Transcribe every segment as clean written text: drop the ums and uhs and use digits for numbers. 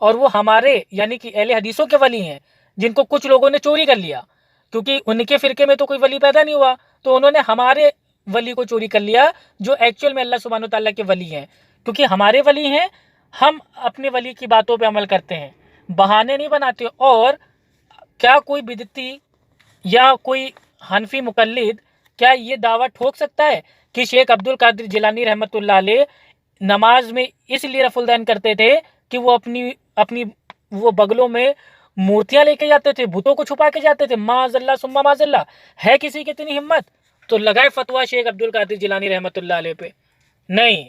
اور وہ ہمارے یعنی کہ اہل حدیثوں کے ولی ہیں، جن کو کچھ لوگوں نے چوری کر لیا، کیونکہ ان کے فرقے میں تو کوئی ولی پیدا نہیں ہوا، تو انہوں نے ہمارے ولی کو چوری کر لیا جو ایکچوئل میں اللہ سبحانہ تعالیٰ کے ولی ہیں، کیونکہ ہمارے ولی ہیں، ہم اپنے ولی کی باتوں پہ عمل کرتے ہیں، بہانے نہیں بناتے۔ اور کیا کوئی بدعتی یا کوئی حنفی مقلد کیا یہ دعویٰ ٹھوک سکتا ہے کہ شیخ عبد القادر جیلانی رحمۃ اللہ علیہ نماز میں اس لیے رفع الدین کرتے تھے کہ وہ اپنی وہ بغلوں میں مورتیاں لے کے جاتے تھے، بتوں کو چھپا کے جاتے تھے؟ معاذ اللہ ثم معاذ اللہ، ہے کسی کی اتنی ہمت؟ تو لگائے فتویٰ شیخ عبد القادر جیلانی رحمۃ اللہ علیہ پہ؟ نہیں۔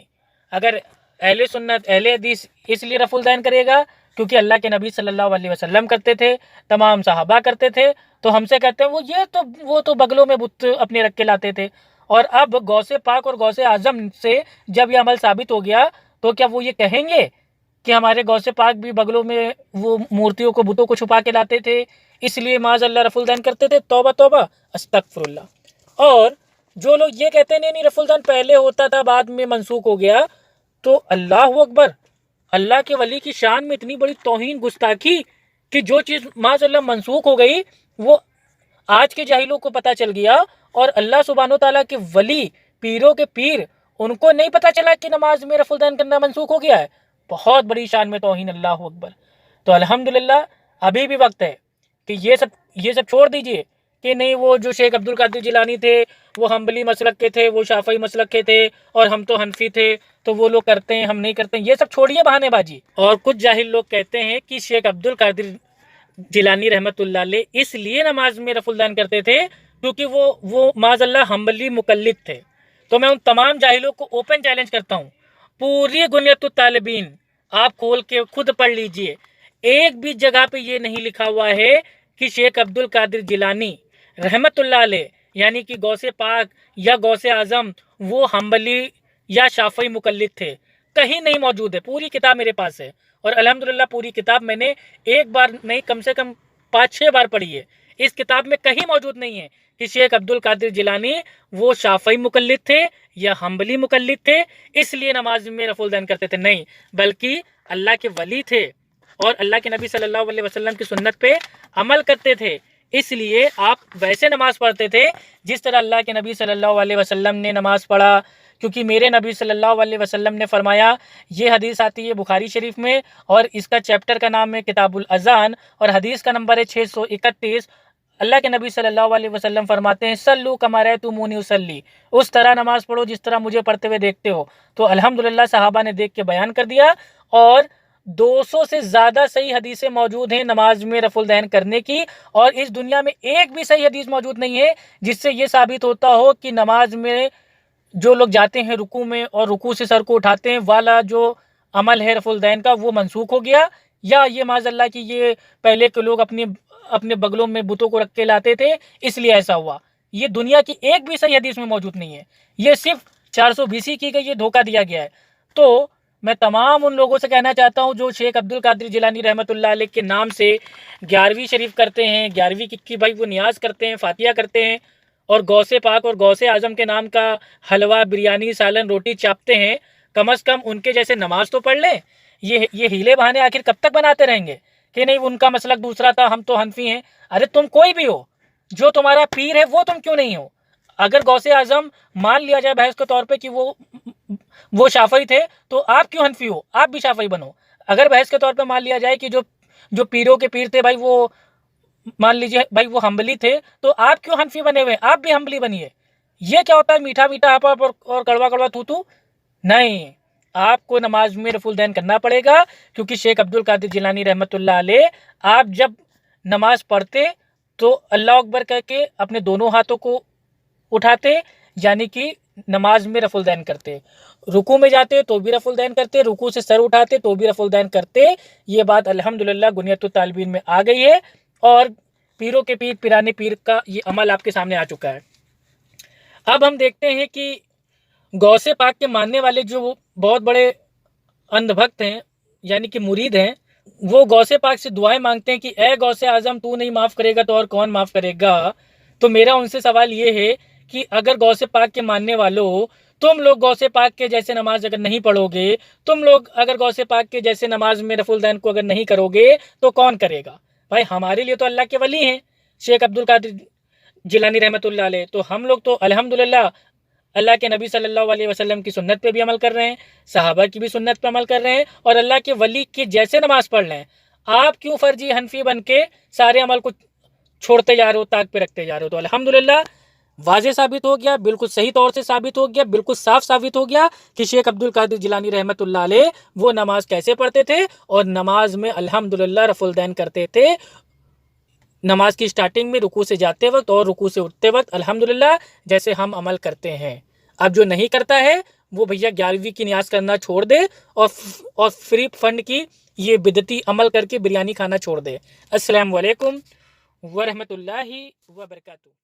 اگر اہل سنت اہل حدیث اس لیے رفع الدین کرے گا کیونکہ اللہ کے نبی صلی اللہ علیہ وسلم کرتے تھے، تمام صحابہ کرتے تھے، تو ہم سے کہتے ہیں وہ تو بغلوں میں بت اپنے رکھ کے لاتے تھے، اور اب غوث پاک اور غوث اعظم سے جب یہ عمل ثابت ہو گیا تو کیا وہ یہ کہیں گے کہ ہمارے غوث پاک بھی بغلوں میں وہ مورتیوں کو بتوں کو چھپا کے لاتے تھے اس لیے معاذ اللہ رفع الدین کرتے تھے؟ توبہ توبہ، استغفر اللہ۔ اور جو لوگ یہ کہتے ہیں نہیں رفع الدین پہلے ہوتا تھا بعد میں منسوخ ہو گیا، تو اللہ اکبر، اللہ کے ولی کی شان میں اتنی بڑی توہین گستاخی کہ جو چیز معاذ اللہ منسوخ ہو گئی وہ آج کے جاہلوں کو پتہ چل گیا، اور اللہ سبحانہ تعالیٰ کے ولی پیروں کے پیر ان کو نہیں پتہ چلا کہ نماز میں رفع الدین کرنا منسوخ ہو گیا ہے۔ بہت بڑی شان میں توہین، اللہ اکبر۔ تو الحمدللہ ابھی بھی وقت ہے کہ یہ سب چھوڑ دیجئے کہ نہیں وہ جو شیخ عبد القادر جیلانی تھے وہ حنبلی مسلک کے تھے، وہ شافعی مسلک کے تھے، اور ہم تو حنفی تھے تو وہ لوگ کرتے ہیں ہم نہیں کرتے ہیں، یہ سب چھوڑیے بہانے بازی۔ اور کچھ جاہل لوگ کہتے ہیں کہ شیخ عبد القادر جیلانی رحمۃ اللہ علیہ اس لیے نماز میں رفع الدین کرتے تھے کیونکہ وہ معاذ اللہ حنبلی مقلد تھے۔ تو میں ان تمام جاہلوں کو اوپن چیلنج کرتا ہوں، پوری غنیۃ الطالبین آپ کھول کے خود پڑھ لیجئے، ایک بھی جگہ پہ یہ نہیں لکھا ہوا ہے کہ شیخ عبد القادر جیلانی رحمۃ اللہ علیہ یعنی کہ غوث پاک یا غوث اعظم وہ حنبلی یا شافعی مقلد تھے، کہیں نہیں موجود ہے۔ پوری کتاب میرے پاس ہے، اور الحمدللہ پوری کتاب میں نے ایک بار نہیں کم سے کم 5-6 بار پڑھی ہے۔ اس کتاب میں کہیں موجود نہیں ہے کہ شیخ عبد القادر جیلانی وہ شافعی مقلد تھے یا حنبلی مقلد تھے اس لیے نماز میں رفع الدین کرتے تھے، نہیں، بلکہ اللہ کے ولی تھے اور اللہ کے نبی صلی اللہ علیہ وسلم کی سنت پہ عمل کرتے تھے، اس لیے آپ ویسے نماز پڑھتے تھے جس طرح اللہ کے نبی صلی اللہ علیہ وسلم نے نماز پڑھا، کیونکہ میرے نبی صلی اللہ علیہ وسلم نے فرمایا، یہ حدیث آتی ہے بخاری شریف میں، اور اس کا چیپٹر کا نام ہے کتاب الاذان، اور حدیث کا نمبر ہے 631۔ اللہ کے نبی صلی اللہ علیہ وسلم فرماتے ہیں، سلو کما رأیتمونی اصلی، اس طرح نماز پڑھو جس طرح مجھے پڑھتے ہوئے دیکھتے ہو۔ تو الحمدللہ صحابہ نے دیکھ کے بیان کر دیا، اور 200 سے زیادہ صحیح حدیثیں موجود ہیں نماز میں رفع الدین کرنے کی، اور اس دنیا میں ایک بھی صحیح حدیث موجود نہیں ہے جس سے یہ ثابت ہوتا ہو کہ نماز میں جو لوگ جاتے ہیں رکوع میں اور رکوع سے سر کو اٹھاتے ہیں والا جو عمل ہے رفع الدین کا وہ منسوخ ہو گیا، یا یہ معاذ اللہ کی یہ پہلے کے لوگ اپنے بغلوں میں بتوں کو رکھ کے لاتے تھے اس لیے ایسا ہوا۔ یہ دنیا کی ایک بھی صحیح حدیث میں موجود نہیں ہے، یہ صرف 420 کی گئی، یہ دھوکہ دیا گیا ہے۔ تو میں تمام ان لوگوں سے کہنا چاہتا ہوں جو شیخ عبد القادر جیلانی رحمۃ اللہ علیہ کے نام سے 11ویں شریف کرتے ہیں، 11ویں کی بھائی وہ نیاز کرتے ہیں، فاتحہ کرتے ہیں، اور غوث پاک اور غوث اعظم کے نام کا حلوہ، بریانی، سالن، روٹی چاپتے ہیں، کم از کم ان کے جیسے نماز تو پڑھ لیں۔ یہ ہیلے بہانے آخر کب تک بناتے رہیں گے کہ نہیں ان کا مسلک دوسرا تھا، ہم تو حنفی ہیں؟ ارے تم کوئی بھی ہو، جو تمہارا پیر ہے وہ تم کیوں نہیں ہو؟ اگر غوث اعظم مان لیا جائے بحث کے طور پہ کہ وہ شافعی تھے تو آپ کیوں حنفی ہو؟ آپ بھی شافعی بنو۔ اگر بحث کے طور پہ مان لیا جائے کہ جو پیروں کے پیر تھے بھائی وہ مان لیجیے بھائی وہ حنبلی تھے تو آپ کیوں حنفی بنے ہوئے؟ آپ بھی حنبلی بنیے۔ یہ کیا ہوتا ہے میٹھا میٹھا ہپ اور کڑوا کڑوا تھو؟ نہیں، آپ کو نماز میں رفع الدین کرنا پڑے گا، کیونکہ شیخ عبد القادر جیلانی رحمۃ اللہ علیہ آپ جب نماز پڑھتے تو اللہ اکبر کہہ کے اپنے دونوں ہاتھوں کو اٹھاتے، یعنی کہ نماز میں رفع الدین کرتے، رکوع میں جاتے تو بھی رفع الدین کرتے، رکوع سے سر اٹھاتے تو بھی رفع الدین کرتے۔ یہ بات الحمدللہ غنیۃ الطالبین میں آ گئی ہے، اور پیروں کے پیر پیرانے پیر کا یہ عمل آپ کے سامنے آ چکا ہے۔ اب ہم دیکھتے ہیں کہ غوث پاک کے ماننے والے جو بہت بڑے اندھ بھکت ہیں یعنی کہ مرید ہیں، وہ غوث پاک سے دعائیں مانگتے ہیں کہ اے غوث اعظم تو نہیں معاف کرے گا تو اور کون معاف کرے گا؟ تو میرا ان سے سوال یہ ہے کہ اگر غوث پاک کے ماننے والوں تم لوگ غوث پاک کے جیسے نماز اگر نہیں پڑھو گے، تم لوگ اگر غوث پاک کے جیسے نماز میں رفع الدین کو اگر نہیں کرو گے تو کون کرے گا؟ بھائی ہمارے لیے تو اللہ کے ولی ہیں شیخ عبد القادر جیلانی رحمۃ اللہ علیہ، تو ہم لوگ تو الحمدللہ اللہ کے نبی صلی اللہ علیہ وسلم کی سنت پہ بھی عمل کر رہے ہیں، صحابہ کی بھی سنت پہ عمل کر رہے ہیں، اور اللہ کے ولی کے جیسے نماز پڑھ رہے ہیں۔ آپ کیوں فرضی حنفی بن کے سارے عمل کو چھوڑتے جا رہے ہو، تاک پہ رکھتے جا رہے ہو؟ تو الحمدللہ واضح ثابت ہو گیا، بالکل صحیح طور سے ثابت ہو گیا، بالکل صاف ثابت ہو گیا کہ شیخ عبد القادر جیلانی رحمۃ اللہ علیہ وہ نماز کیسے پڑھتے تھے، اور نماز میں الحمدللہ رفع الدین کرتے تھے، نماز کی سٹارٹنگ میں رکوع سے جاتے وقت اور رکوع سے اٹھتے وقت، الحمدللہ جیسے ہم عمل کرتے ہیں۔ اب جو نہیں کرتا ہے وہ بھیا 11ویں کی نیاز کرنا چھوڑ دے اور فری فنڈ کی یہ بدعتی عمل کر کے بریانی کھانا چھوڑ دے۔ السلام علیکم ورحمۃ اللہ وبرکاتہ۔